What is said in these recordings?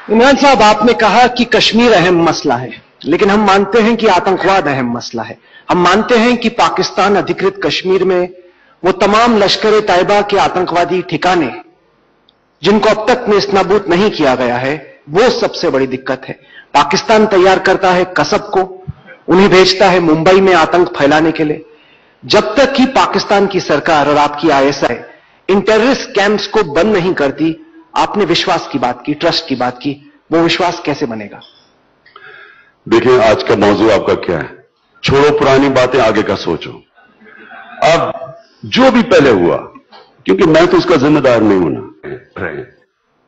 इमरान साहब, आपने कहा कि कश्मीर अहम मसला है, लेकिन हम मानते हैं कि आतंकवाद अहम मसला है। हम मानते हैं कि पाकिस्तान अधिकृत कश्मीर में वो तमाम लश्कर तैयबा के आतंकवादी ठिकाने जिनको अब तक नेस्तनाबूद नहीं किया गया है, वो सबसे बड़ी दिक्कत है। पाकिस्तान तैयार करता है कसब को, उन्हें भेजता है मुंबई में आतंक फैलाने के लिए। जब तक कि पाकिस्तान की सरकार और आपकी आईएसआई इन टेररिस्ट कैंप्स को बंद नहीं करती, आपने विश्वास की बात की, ट्रस्ट की बात की, वो विश्वास कैसे बनेगा? देखिए, आज का मौजू आपका क्या है? छोड़ो पुरानी बातें, आगे का सोचो। अब जो भी पहले हुआ, क्योंकि मैं तो उसका जिम्मेदार नहीं हूं ना,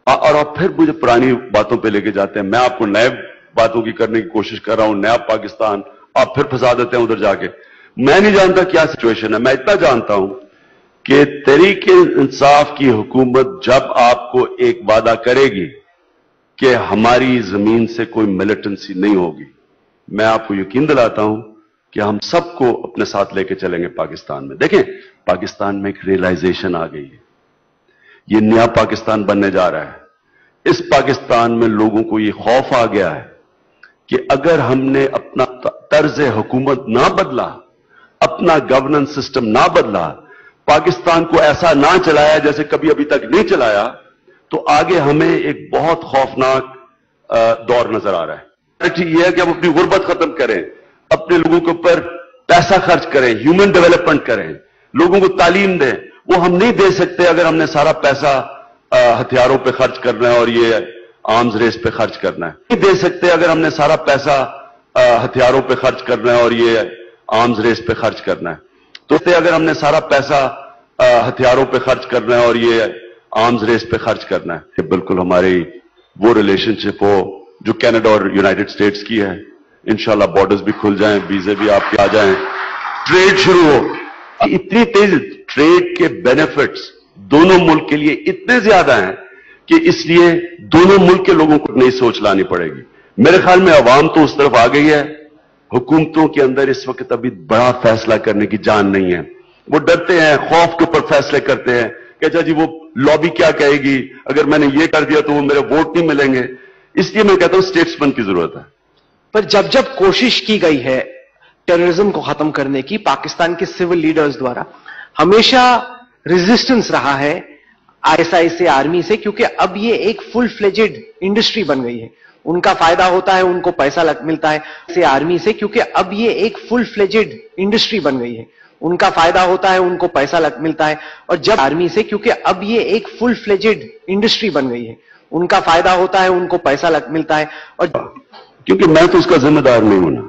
और आप फिर मुझे पुरानी बातों पे लेके जाते हैं। मैं आपको नए बातों की करने की कोशिश कर रहा हूं, नया पाकिस्तान, आप फिर फंसा देते हैं उधर जाके। मैं नहीं जानता क्या सिचुएशन है। मैं इतना जानता हूं कि तहरीक-ए-इंसाफ की हुकूमत जब आपको एक वादा करेगी कि हमारी जमीन से कोई मिलिटेंसी नहीं होगी, मैं आपको यकीन दिलाता हूं कि हम सबको अपने साथ लेके चलेंगे पाकिस्तान में। देखें, पाकिस्तान में एक रियलाइजेशन आ गई है, ये नया पाकिस्तान बनने जा रहा है। इस पाकिस्तान में लोगों को ये खौफ आ गया है कि अगर हमने अपना तर्ज हुकूमत ना बदला, अपना गवर्नेंस सिस्टम ना बदला, पाकिस्तान को ऐसा ना चलाया जैसे कभी अभी तक नहीं चलाया, तो आगे हमें एक बहुत खौफनाक दौर नजर आ रहा है। यह है कि हम अपनी गुर्बत खत्म करें, अपने लोगों के ऊपर पैसा खर्च करें, ह्यूमन डेवलपमेंट करें, लोगों को तालीम दें। वो हम नहीं दे सकते अगर हमने सारा पैसा हथियारों पे खर्च करना है और ये आर्म्स रेस पे खर्च करना है। नहीं दे सकते अगर हमने सारा पैसा हथियारों पे खर्च करना है और ये आर्म्स रेस पे खर्च करना है। तो अगर हमने सारा पैसा हथियारों पे खर्च करना है और ये आर्म्स रेस पे खर्च करना है, कि बिल्कुल हमारी वो रिलेशनशिप हो जो कनाडा और यूनाइटेड स्टेट्स की है। इंशाल्लाह बॉर्डर्स भी खुल जाएं, वीजे भी आपके आ जाएं, ट्रेड शुरू हो। इतनी तेज ट्रेड के बेनिफिट्स दोनों मुल्क के लिए इतने ज्यादा हैं कि इसलिए दोनों मुल्क के लोगों को नई सोच लानी पड़ेगी। मेरे ख्याल में अवाम तो उस तरफ आ गई है। हुकूमतों के अंदर इस वक्त अभी बड़ा फैसला करने की जान नहीं है। वो डरते हैं, खौफ के ऊपर फैसले करते हैं कि अच्छा जी वो लॉबी क्या कहेगी, अगर मैंने ये कर दिया तो वो मेरे वोट नहीं मिलेंगे। इसलिए मैं कहता हूं स्टेट्समैन की जरूरत है। पर जब जब कोशिश की गई है टेररिज्म को खत्म करने की पाकिस्तान के सिविल लीडर्स द्वारा, हमेशा रेजिस्टेंस रहा है आईएसआई से, आर्मी से, क्योंकि अब ये एक फुल फ्लेजेड इंडस्ट्री बन गई है। उनका फायदा होता है, उनको पैसा मिलता है से आर्मी से, क्योंकि अब ये एक फुल फ्लेजेड इंडस्ट्री बन गई है। उनका फायदा होता है, उनको पैसा मिलता है। और जब आर्मी से, क्योंकि अब ये एक फुल फ्लेजेड इंडस्ट्री बन गई है, उनका फायदा होता है, उनको पैसा मिलता है। और क्योंकि मैं तो उसका जिम्मेदार नहीं हूं ना।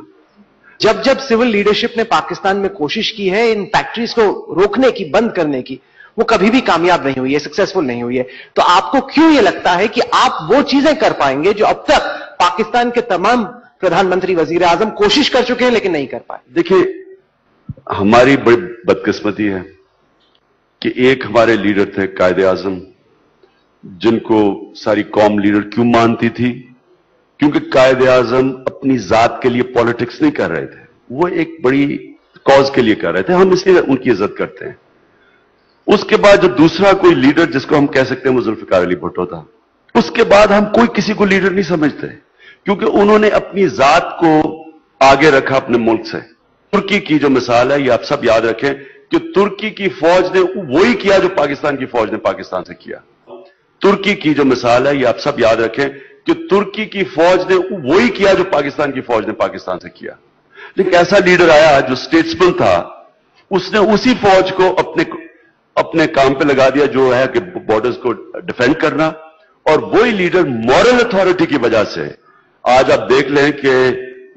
जब जब सिविल लीडरशिप ने पाकिस्तान में कोशिश की है इन फैक्ट्रीज को रोकने की, बंद करने की, वो कभी भी कामयाब नहीं हुई है, सक्सेसफुल नहीं हुई है। तो आपको क्यों यह लगता है कि आप वो चीजें कर पाएंगे जो अब तक पाकिस्तान के तमाम प्रधानमंत्री, वजीर आजम कोशिश कर चुके हैं लेकिन नहीं कर पाए? देखिए, हमारी बड़ी बदकिस्मती है कि एक हमारे लीडर थे कायदे आजम, जिनको सारी कौम लीडर क्यों मानती थी? क्योंकि कायदे आजम अपनी जात के लिए पॉलिटिक्स नहीं कर रहे थे, वो एक बड़ी कॉज के लिए कर रहे थे। हम इसलिए उनकी इज्जत करते हैं। उसके बाद जो दूसरा कोई लीडर जिसको हम कह सकते हैं वो जुल्फिकार अली भुट्टो था। उसके बाद हम कोई किसी को लीडर नहीं समझते, क्योंकि उन्होंने अपनी जात को आगे रखा अपने मुल्क से। तुर्की की जो मिसाल है, ये आप सब याद रखें कि तुर्की की फौज ने वही किया जो पाकिस्तान की फौज ने पाकिस्तान से किया। तुर्की की जो मिसाल है, ये आप सब याद रखें कि तुर्की की फौज ने वही किया जो पाकिस्तान की फौज ने पाकिस्तान से किया। लेकिन ऐसा लीडर आया जो स्टेट्समैन था, उसने उसी फौज को अपने काम पे लगा दिया जो है कि बॉर्डर्स को डिफेंड करना। और वही लीडर मॉरल अथॉरिटी की वजह से आज आप देख लें कि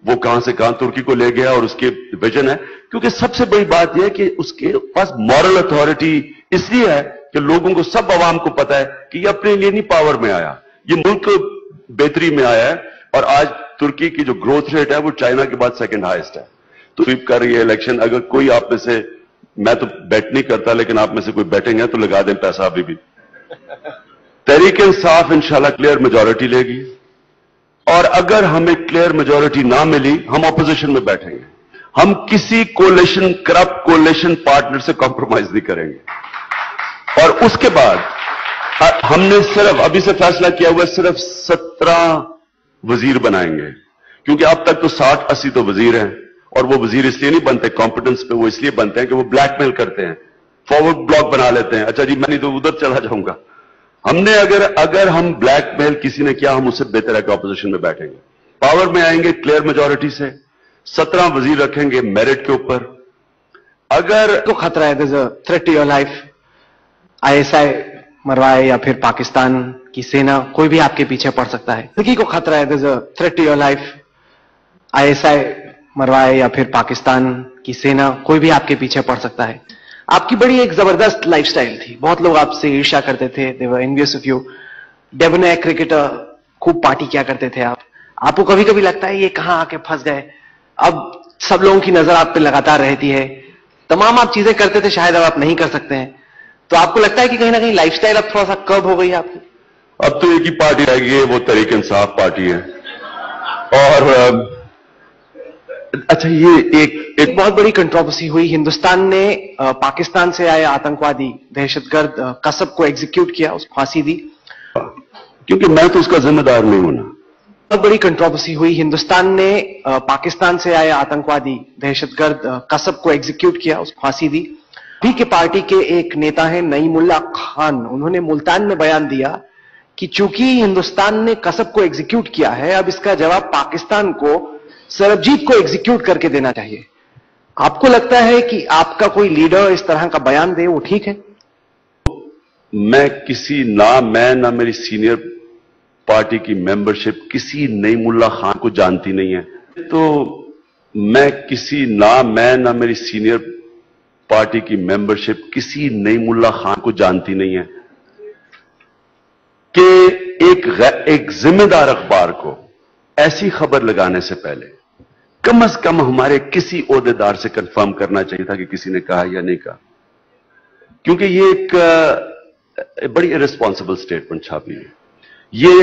वो कहां से कहां तुर्की को ले गया और उसके विजन है। क्योंकि सबसे बड़ी बात यह है कि उसके पास मॉरल अथॉरिटी इसलिए है कि लोगों को, सब अवाम को पता है कि ये अपने लिए नहीं पावर में आया, ये मुल्क बेहतरी में आया है। और आज तुर्की की जो ग्रोथ रेट है वो चाइना के बाद सेकंड हाईएस्ट है। तो स्वीप कर रही है इलेक्शन। अगर कोई आप में से, मैं तो बैट नहीं करता, लेकिन आप में से कोई बैटिंग है तो लगा दें पैसा अभी भी। तहरीक-ए-इंसाफ इंशाल्लाह क्लियर मेजॉरिटी लेगी, और अगर हमें क्लियर मेजॉरिटी ना मिली, हम ऑपोजिशन में बैठेंगे। हम किसी कोलिशन, करप्ट कोलिशन पार्टनर से कॉम्प्रोमाइज नहीं करेंगे। और उसके बाद ہم نے صرف ابھی سے فیصلہ کیا ہوا ہے صرف 17 وزیر بنائیں گے، کیونکہ اب تک تو 60-80 تو وزیر ہیں، اور وہ وزیر اس لیے نہیں بنتے کمپٹنس پہ، وہ اس لیے بنتے ہیں کہ وہ بلیک میل کرتے ہیں، فارورڈ بلاک بنا لیتے ہیں، اچھا جی میں نہیں تو ادھر چلا جاؤں گا۔ ہم نے اگر ہم بلیک میل کسی نے کیا، ہم اس سے بہتر ہے کہ اپوزیشن میں بیٹھیں گے، پاور میں آئیں گے کلیئر میجورٹی سے، 17 وزیر رکھیں گے میرٹ کے اوپر۔ اگر کو خطرہ ہے there's a threat to your life, ISI مروائے یا پھر پاکستان کی سینا، کوئی بھی آپ کے پیچھے پڑ سکتا ہے، زندگی کو خطرہ ہے there's a threat to your life, ISI مروائے یا پھر پاکستان کی سینا، کوئی بھی آپ کے پیچھے پڑ سکتا ہے۔ آپ کی بڑی ایک زبردست لائف سٹائل تھی، بہت لوگ آپ سے عرشا کرتے تھے، they were envious of you. Debonair cricketer, خوب پارٹی کیا کرتے تھے آپ کو کبھی کبھی لگتا ہے یہ کہاں آ کے پھنس گئے؟ اب سب لوگوں کی نظر آپ پہ لگاتار رہتی ہے، تمام آپ چیزیں کرتے تھے شاید اب آپ نہیں کر سکتے ہیں، تو آپ کو لگتا ہے کہ کہیں نہ کہیں لائف سٹائل اب تھوڑا سا کرب ہو گئی ہے آپ کی؟ اب تو ایک ہی پارٹی رہ گئی ہے، وہ تحریک انصاف پارٹی ہے، اور اچھا یہ ایک بہت بڑی کنٹروورسی ہوئی، ہندوستان نے پاکستان سے آئے آتنکوادی دہشت گرد قصب کو ایگزیکیوٹ کیا، اس کو پھانسی دی، کیونکہ میں تو اس کا ذمہ دار نہیں ہوں نا۔ بہت بڑی کنٹروورسی ہوئی، ہندوستان نے پاکستان سے آئے آتنکوادی دہشت گرد قصب کو ایگزیکیوٹ کیا، اس کو پھانسی دی۔ پی کے پارٹی کے ایک نیتا ہیں نعیم اللہ خان، انہوں نے ملتان میں بیان دیا کہ چونکہ ہندوستان نے قصب کو ایگزیکیوٹ کیا ہے، اب اس کا جواب پاکستان کو سربجیت کو ایگزیکیوٹ کر کے دینا چاہیے۔ آپ کو لگتا ہے کہ آپ کا کوئی لیڈر اس طرح کا بیان دے وہ ٹھیک ہے؟ میں نہ میری سینئر پارٹی کی ممبرشپ کسی نعیم اللہ خان کو جانتی نہیں ہے، تو میں نہ میری سینئر پارٹی کی ممبرشپ کسی نعیم اللہ خان کو جانتی نہیں ہے کہ ایک ذمہ دار اخبار کو ایسی خبر لگانے سے پہلے کم از کم ہمارے کسی عہدیدار سے کنفرم کرنا چاہیے تھا کہ کسی نے کہا یا نہیں کہا، کیونکہ یہ ایک بڑی ارسپانسبل سٹیٹمنٹ چھاپی ہے۔ یہ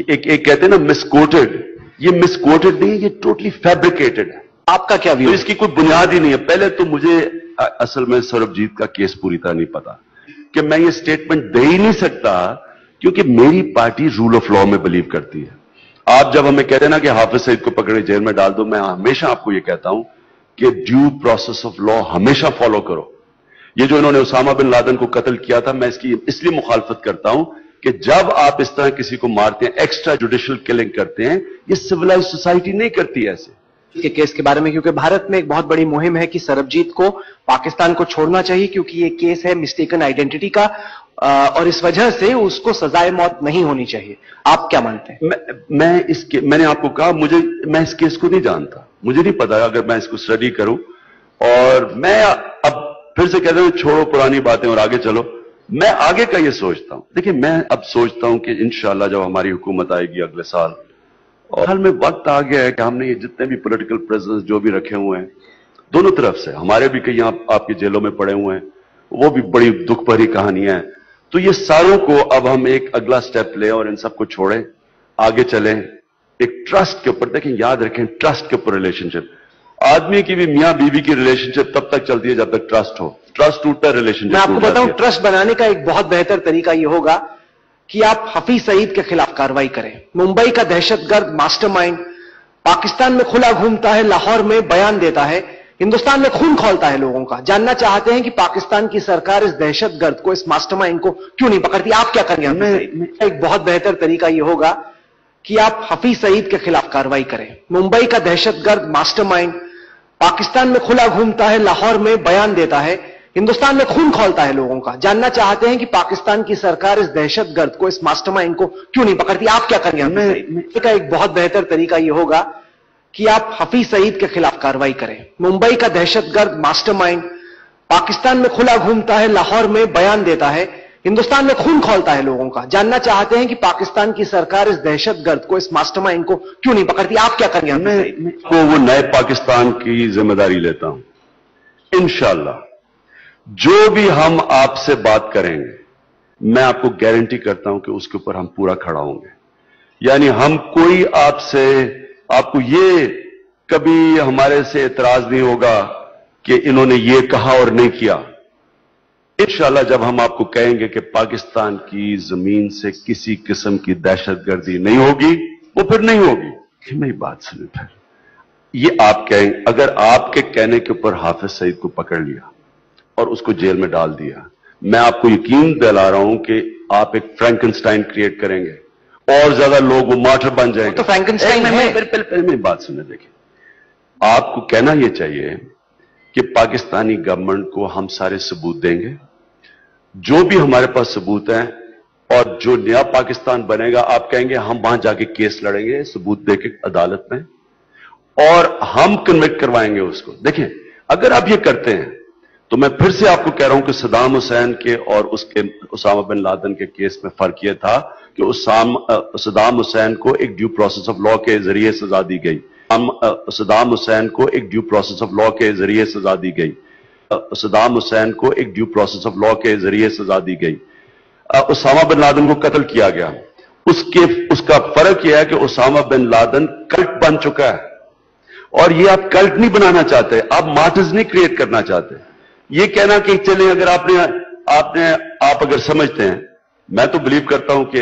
ایک کہتے ہیں نا مس کوٹڈ، یہ مس کوٹڈ نہیں ہے، یہ ٹوٹلی فیبریکیٹڈ ہے۔ آپ کا کیا ویو؟ اس کی کوئی بنیاد ہی نہیں ہے۔ پہلے تو مجھے اصل میں سربجیت کا کیس پوری طرح نہیں پتا کہ میں یہ سٹیٹمنٹ دے ہی نہیں سکتا، کیونکہ میری پارٹی رول آف لا میں بلیو کرتی ہے۔ آپ جب ہمیں کہتے ہیں نا کہ حافظ سعید کو پکڑے جیل میں ڈال دو، میں ہمیشہ آپ کو یہ کہتا ہوں کہ ڈیو پروسیس آف لا ہمیشہ فالو کرو۔ یہ جو انہوں نے اسامہ بن لادن کو قتل کیا تھا، میں اس لیے مخالفت کرتا ہوں کہ جب آپ اس طرح کسی کو مارتے ہیں، ایکسٹرا جوڈیشل کلنگ کرتے ہیں، یہ سویلائز سوسائٹی نہیں کرتی ایسے کے کیس کے بارے میں، کیونکہ بھارت میں ایک بہت بڑی مہم ہے کہ سربجیت کو پاکستان کو چھوڑنا چاہیے، کیونککہ یہ کیس ہے مسٹیکن آئیڈینٹی کا، اور اس وجہ سے اس کو سزائے موت نہیں ہونی چاہیے۔ آپ کیا مانتے ہیں؟ میں نے آپ کو کہا میں اس کیس کو نہیں جانتا، مجھے نہیں پتا، اگر میں اس کو اسٹڈی کروں، اور میں اب پھر سے کہتا ہوں چھوڑو پرانی باتیں اور آگے چلو۔ میں آگے کا یہ سوچتا ہوں، دیکھیں میں اب سوچتا ہوں کہ انشاءاللہ جب ہماری حکومت آئے گی اگلے سال، اور حال میں وقت آ گیا ہے کہ ہم نے یہ جتنے بھی پولیٹیکل پریزنس جو بھی رکھے ہوئے ہیں دونوں طرف سے، ہمارے بھی کئی آپ کی جیلوں میں پڑے ہوئے ہیں، وہ بھی بڑی دکھ بھری کہانیاں ہیں، تو یہ ساروں کو اب ہم ایک اگلا سٹیپ لیں اور ان سب کو چھوڑیں، آگے چلیں ایک ٹرسٹ کے اوپر۔ دیکھیں یاد رکھیں ٹرسٹ کے اوپر ریلیشن شپ، آدمی کی بھی میاں بیوی کی ریلیشن شپ تب تک چلتی ہے جب تک ٹرسٹ ہو، ٹرسٹ ٹوٹتا ہے ریلیشن شپ۔ میں آپ کو بتاؤں ٹرسٹ بنانے کا ایک بہت بہتر طریقہ یہ ہوگا کہ آپ حفیظ سعید کے خلاف کارروائی کریں۔ ممبئی کا دہشت گرد ماسٹر مائنڈ پاکستان میں کھلا گھومتا ہے، لاہور میں بیان دیتا ہے، ہندوستان میں خون کھولتا ہے لوگوں کا۔ جاننا چاہتے ہیں کہ پاکستان کی سرکار اس دہشت گرد کو، اس ماسٹر مائنڈ کو کیوں نہیں پکڑتی؟ آپ کیا کریں گے؟ ایک بہت بہتر طریقہ یہ ہوگا کہ آپ حفیظ سعید کے خلاف کارروائی کریں۔ ممبئی کا دہشت گرد ماسٹر مائنڈ پاکستان میں کھلا گھومتا ہے، لاہور میں بیان دیتا ہے، ہندوستان میں خون کھولتا ہے لوگوں کا۔ جاننا چاہتے ہیں کہ پاکستان کی سرکار اس دہشت گرد کو، اس ماسٹر مائنڈ کو کیوں نہیں پکڑتی؟ آپ کیا کریں گے؟ ایک بہت بہتر طریقہ یہ ہوگا کہ آپ حفیظ سعید کے خلاف کارروائی کریں۔ ممبئی کا دہشت گرد ماسٹر مائنڈ پاکستان میں کھلا گھومتا ہے، لاہور میں بیان دیتا ہے، ہندوستان میں خون کھولتا ہے لوگوں کا۔ جاننا چاہتے ہیں کہ پاکستان کی سرکار اس دہشت گرد کو، اس ماسٹر مائنڈ کو کیوں نہیں پکڑتی؟ آپ کیا کریں گے؟ میں وہ نئے پاکستان کی ذمہ داری لیتا ہوں۔ انشاءاللہ جو بھی ہم آپ سے بات کریں گے، میں آپ کو گارنٹی کرتا ہوں کہ اس کے اوپر ہم پورا کھڑا ہوں گے۔ یعنی ہم کوئی آپ کو یہ کبھی ہمارے سے اعتراض نہیں ہوگا کہ انہوں نے یہ کہا اور نہیں کیا۔ इंशाल्लाह जब हम आपको कहेंगे कि पाकिस्तान की जमीन से किसी किस्म की दहशतगर्दी नहीं होगी, वो फिर नहीं होगी। मेरी बात सुनिए, फिर ये आप कहेंगे, अगर आपके कहने के ऊपर हाफिज सईद को पकड़ लिया और उसको जेल में डाल दिया, मैं आपको यकीन दिला रहा हूं कि आप एक फ्रैंकनस्टाइन क्रिएट करेंगे और ज्यादा लोग वो मार्टर बन जाएंगे। तो फ्रैंकनस्टाइन है। मेरी बात सुनिए, देखिए, आपको कहना यह चाहिए कि पाकिस्तानी गवर्नमेंट को हम सारे सबूत देंगे, जो भी हमारे पास सबूत हैं, और जो नया पाकिस्तान बनेगा आप कहेंगे हम वहां जाके केस लड़ेंगे सबूत देके अदालत में, और हम कन्विक्ट करवाएंगे उसको। देखिए, अगर आप ये करते हैं तो मैं फिर से आपको कह रहा हूं कि सद्दाम हुसैन के और उसके उसामा बिन लादेन के केस में फर्क यह था कि सद्दाम हुसैन को एक ड्यू प्रोसेस ऑफ लॉ के जरिए सजा दी गई। सद्दाम हुसैन को एक ड्यू प्रोसेस ऑफ लॉ के जरिए सजा दी गई। सद्दाम हुसैन को एक ड्यू प्रोसेस ऑफ लॉ के जरिए सजा दी गई। उसामा बिन लादेन को कत्ल किया गया। उसका फर्क यह है कि उसामा बिन लादेन कल्ट बन चुका है, और ये आप कल्ट नहीं बनाना चाहते, आप मार्टर्स नहीं क्रिएट करना चाहते। ये कहना कि चले, अगर आप अगर समझते हैं, मैं तो बिलीव करता हूं कि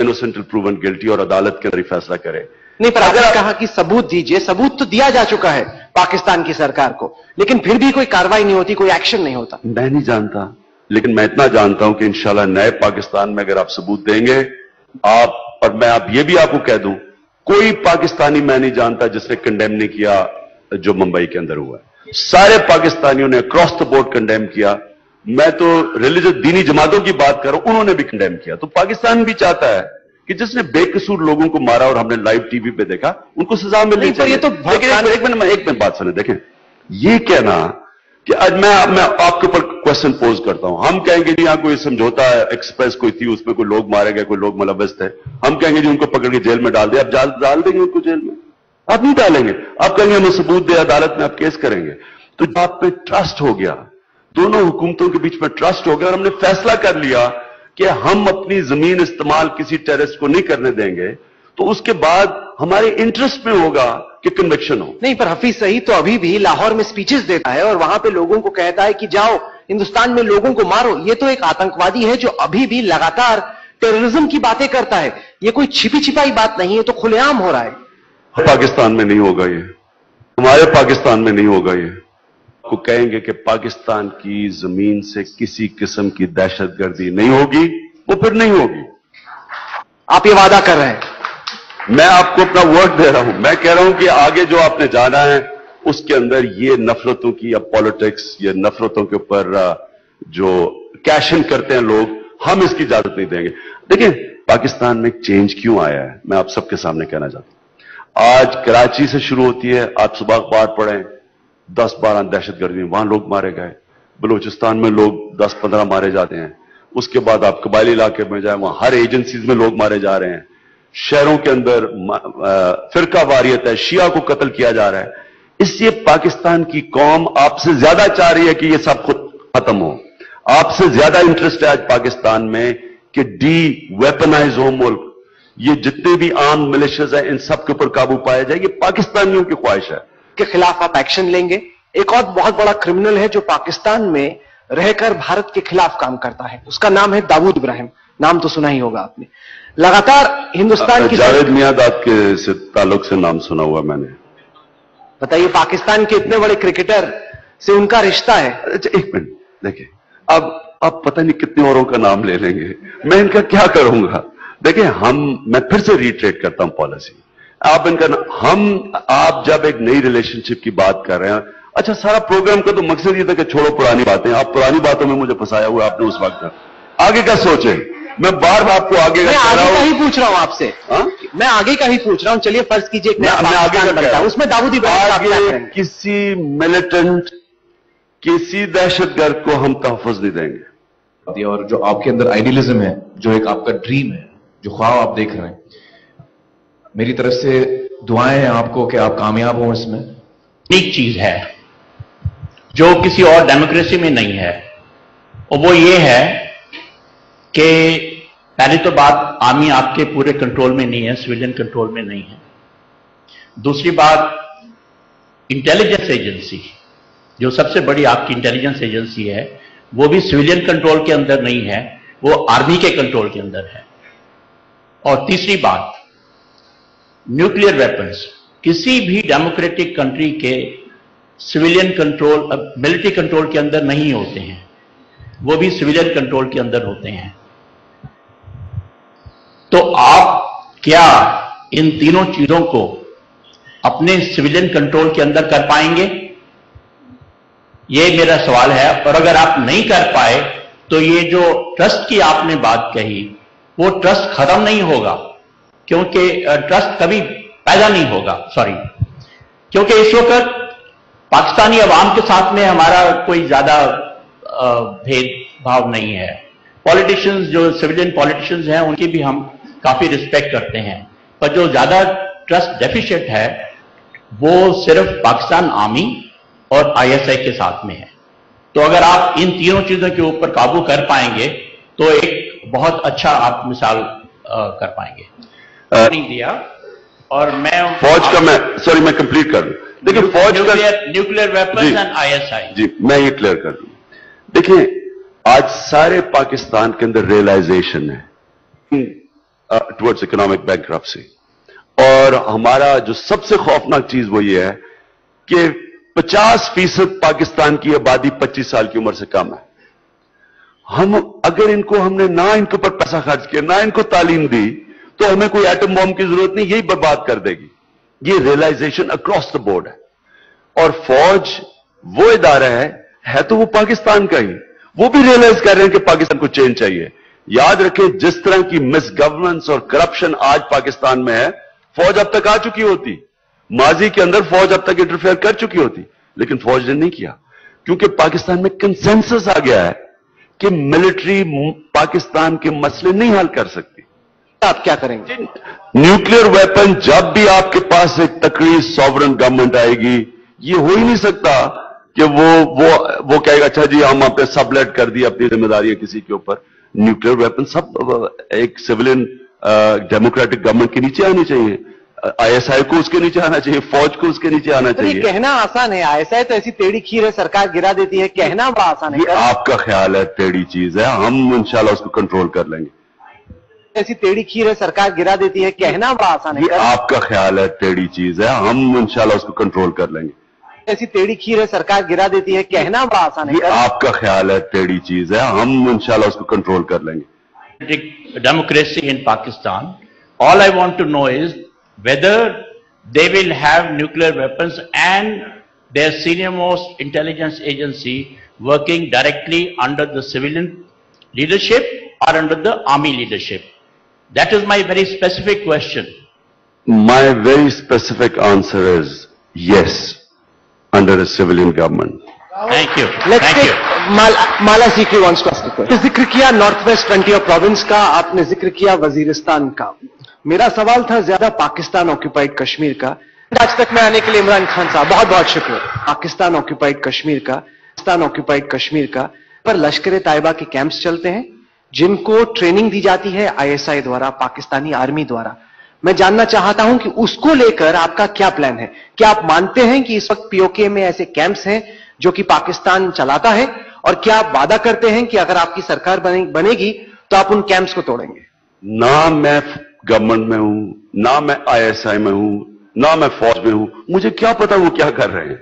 इनोसेंट टिल प्रूवन गिल्टी और अदालत के अंदर ही फैसला करे। नहीं, पर अगर कहा कि सबूत दीजिए, सबूत तो दिया जा चुका है पाकिस्तान की सरकार को, लेकिन फिर भी कोई कार्रवाई नहीं होती, कोई एक्शन नहीं होता। मैं नहीं जानता, लेकिन मैं इतना जानता हूं कि इंशाल्लाह नए पाकिस्तान में अगर आप सबूत देंगे, आप और मैं, आप ये भी आपको कह दूं, कोई पाकिस्तानी मैं नहीं जानता जिसने कंडेम नहीं किया जो मुंबई के अंदर हुआ है। सारे पाकिस्तानियों ने अक्रॉस द बोर्ड कंडेम किया। मैं तो रिलीजियस दीनी जमातों की बात कर रहा हूं, उन्होंने भी कंडेम किया। तो पाकिस्तान भी चाहता है कि जिसने बेकसूर लोगों को मारा और हमने लाइव टीवी पे देखा, उनको सजा मिलनी चाहिए। ये तो एक मिनट बात सुने, देखें, ये कहना कि आज मैं आपके ऊपर क्वेश्चन पोज करता हूं, हम कहेंगे जी यहां कोई समझौता एक्सप्रेस कोई थी, उसमें कोई लोग मारे गए, कोई लोग मुलव्वस थे, हम कहेंगे जी उनको पकड़ के जेल में डाल दिया। आप डाल देंगे उनको जेल में? आप नहीं डालेंगे। आप कहेंगे हमें सबूत दे, अदालत में आप केस करेंगे। तो आप पे ट्रस्ट हो गया, दोनों हुकूमतों के बीच में ट्रस्ट हो गया, और हमने फैसला कर लिया कि हम अपनी जमीन इस्तेमाल किसी टेररिस्ट को नहीं करने देंगे, तो उसके बाद हमारे इंटरेस्ट में होगा कि कन्विक्शन हो। नहीं, पर हफीज सईद तो अभी भी लाहौर में स्पीचेस देता है और वहां पे लोगों को कहता है कि जाओ हिंदुस्तान में लोगों को मारो। ये तो एक आतंकवादी है जो अभी भी लगातार टेररिज्म की बातें करता है। ये कोई छिपी छिपाई बात नहीं है, तो खुलेआम हो रहा है। पाकिस्तान में नहीं होगा ये, हमारे पाकिस्तान में नहीं होगा ये। आपको कहेंगे कि पाकिस्तान की जमीन से किसी किस्म की दहशतगर्दी नहीं होगी, वो फिर नहीं होगी। आप ये वादा कर रहे हैं? मैं आपको अपना वर्ड दे रहा हूं। मैं कह रहा हूं कि आगे जो आपने जाना है उसके अंदर ये नफरतों की या पॉलिटिक्स, ये नफरतों के ऊपर जो कैशन करते हैं लोग, हम इसकी इजाजत नहीं देंगे। देखिए, पाकिस्तान में चेंज क्यों आया है, मैं आप सबके सामने कहना चाहता हूं। आज कराची से शुरू होती है, आज सुबह अखबार पढ़ें, 10-12 दहशतगर्दी, वहां लोग मारे गए। बलूचिस्तान में लोग 10-15 मारे जाते हैं। उसके बाद आप कबायली इलाके में जाए, वहां हर एजेंसीज में लोग मारे जा रहे हैं। शहरों के अंदर फिरका वारियत है, शिया को कत्ल किया जा रहा है। इसलिए पाकिस्तान की कौम आपसे ज्यादा चाह रही है कि यह सब खुद खत्म हो। आपसे ज्यादा इंटरेस्ट है आज पाकिस्तान में कि डी वेपनाइज हो मुल्क। ये जितने भी आर्म मिलिशियाज हैं, इन सब के ऊपर काबू पाया जाए, ये पाकिस्तानियों की ख्वाहिश है। के खिलाफ आप एक्शन लेंगे? एक और बहुत बड़ा क्रिमिनल है जो पाकिस्तान में रहकर भारत के खिलाफ काम करता है, उसका नाम है दाऊद इब्राहिम। नाम तो सुना ही होगा आपने। लगातार हिंदुस्तान की जावेद मियांदाद के से ताल्लुक से नाम सुना हुआ मैंने। बताइए, पाकिस्तान के इतने बड़े क्रिकेटर से उनका रिश्ता है। अच्छा, एक मिनट देखिए, अब पता नहीं कितने औरों का नाम ले लेंगे, मैं इनका क्या करूंगा। देखिए, मैं फिर से रिट्रेट करता हूं पॉलिसी। आप जब एक नई रिलेशनशिप की बात कर रहे हैं, अच्छा, सारा प्रोग्राम का तो मकसद ये था कि छोड़ो पुरानी बातें। आप पुरानी बातों में मुझे फंसाया हुआ आपने उस वक्त। आगे का सोचे, मैं बार बार आपको आगे का ही पूछ रहा हूं आपसे। मैं आगे का ही पूछ रहा हूं। चलिए फर्ज कीजिए उसमें दाऊद इब्राहिम, किसी मिलिटेंट, किसी दहशतगर्द को हम तहफ़्फ़ुज़ नहीं देंगे। और जो आपके अंदर आइडियलिज्म है, जो एक आपका ड्रीम है, जो ख्वाब आप देख रहे हैं, मेरी तरफ से दुआएं हैं आपको कि आप कामयाब हो इसमें। एक चीज है जो किसी और डेमोक्रेसी में नहीं है, और वो ये है कि पहली तो बात, आर्मी आपके पूरे कंट्रोल में नहीं है, सिविलियन कंट्रोल में नहीं है। दूसरी बात, इंटेलिजेंस एजेंसी जो सबसे बड़ी आपकी इंटेलिजेंस एजेंसी है, वो भी सिविलियन कंट्रोल के अंदर नहीं है, वो आर्मी के कंट्रोल के अंदर है। और तीसरी बात, न्यूक्लियर वेपन्स किसी भी डेमोक्रेटिक कंट्री के सिविलियन कंट्रोल, मिलिट्री कंट्रोल के अंदर नहीं होते हैं, वो भी सिविलियन कंट्रोल के अंदर होते हैं। तो आप क्या इन तीनों चीजों को अपने सिविलियन कंट्रोल के अंदर कर पाएंगे? ये मेरा सवाल है। और अगर आप नहीं कर पाए तो ये जो ट्रस्ट की आपने बात कही, वो ट्रस्ट खत्म नहीं होगा, क्योंकि ट्रस्ट कभी पैदा नहीं होगा, क्योंकि इस वक्त पाकिस्तानी अवाम के साथ में हमारा कोई ज्यादा भेदभाव नहीं है। पॉलिटिशियंस, जो सिविलियन पॉलिटिशियंस हैं, उनकी भी हम काफी रिस्पेक्ट करते हैं, पर जो ज्यादा ट्रस्ट डेफिशिएंट है वो सिर्फ पाकिस्तान आर्मी और आईएसआई के साथ में है। तो अगर आप इन तीनों चीजों के ऊपर काबू कर पाएंगे तो एक बहुत अच्छा आप मिसाल कर पाएंगे। नहीं दिया। और मैं फौज का, मैं कंप्लीट कर दूं। देखिए, फौज का न्यूक्लियर वेपन्स एंड आईएसआई, जी मैं ये क्लियर कर दूं। देखिए, आज सारे पाकिस्तान के अंदर रियलाइजेशन है टुवर्ड्स इकोनॉमिक बैंक्रप्सी, और हमारा जो सबसे खौफनाक चीज वो ये है कि 50% पाकिस्तान की आबादी 25 साल की उम्र से कम है। अगर हमने ना इनके ऊपर पैसा खर्च किया, ना इनको तालीम दी, तो हमें कोई एटम बॉम्ब की जरूरत नहीं, यही बर्बाद कर देगी। ये रियलाइजेशन अक्रॉस द बोर्ड है। और फौज वो इदारा है तो वो पाकिस्तान का ही, वो भी रियलाइज कर रहे हैं कि पाकिस्तान को चेंज चाहिए। याद रखें, जिस तरह की मिस गवर्नेंस और करप्शन आज पाकिस्तान में है, फौज अब तक आ चुकी होती, माजी के अंदर फौज अब तक इंटरफेयर कर चुकी होती, लेकिन फौज ने नहीं किया, क्योंकि पाकिस्तान में कंसेंसस आ गया है कि मिलिट्री पाकिस्तान के मसले नहीं हल कर सकती। आप क्या करेंगे? न्यूक्लियर वेपन, जब भी आपके पास एक तकड़ी सॉवरन गवर्नमेंट आएगी, ये हो ही नहीं सकता कि वो कहेगा अच्छा जी हम आपने सबलेट कर दी अपनी जिम्मेदारी किसी के ऊपर। न्यूक्लियर वेपन सब एक सिविलियन डेमोक्रेटिक गवर्नमेंट के नीचे आनी चाहिए, आईएसआई को उसके नीचे आना चाहिए, फौज को उसके नीचे आना चाहिए। कहना आसान है, आईएसआई तो ऐसी टेढ़ी खीर है, सरकार गिरा देती है, कहना बड़ा आसान है। आपका ख्याल है टेढ़ी चीज है, हम इंशाल्लाह उसको कंट्रोल कर लेंगे। ऐसी टेढ़ी खीर है, सरकार गिरा देती है, कहना बड़ा आसान है। आपका ख्याल है टेढ़ी चीज है, हम इंशाल्लाह उसको कंट्रोल कर लेंगे। ऐसी टेढ़ी खीर है, सरकार गिरा देती है, कहना बड़ा आसान है। आपका ख्याल है टेढ़ी चीज है, हम इंशाल्लाह उसको कंट्रोल कर लेंगे। Democracy in Pakistan, all I want to know is whether they will have nuclear weapons and their senior most intelligence agency working directly under the civilian leadership or under the army leadership. That is my very specific question. My very specific answer is yes, under a civilian government. Thank you. Let's Thank take you. Mala Sikri wants to ask the question. जिक्र किया north west frontier province का, आपने जिक्र किया वजीरिस्तान का। मेरा सवाल था ज्यादा पाकिस्तान ऑक्यूपाइड कश्मीर का। आज तक में आने के लिए इमरान खान साहब बहुत बहुत शुक्रिया। पाकिस्तान ऑक्यूपाइड कश्मीर का पर लश्कर तैयबा के कैंप्स चलते हैं, जिनको ट्रेनिंग दी जाती है आईएसआई द्वारा, पाकिस्तानी आर्मी द्वारा। मैं जानना चाहता हूं कि उसको लेकर आपका क्या प्लान है? क्या आप मानते हैं कि इस वक्त पीओके में ऐसे कैंप्स हैं जो कि पाकिस्तान चलाता है, और क्या आप वादा करते हैं कि अगर आपकी सरकार बनेगी तो आप उन कैंप्स को तोड़ेंगे? ना मैं गवर्नमेंट में हूं, ना मैं आईएसआई में हूं, ना मैं फौज में हूं, मुझे क्या पता वो क्या कर रहे हैं।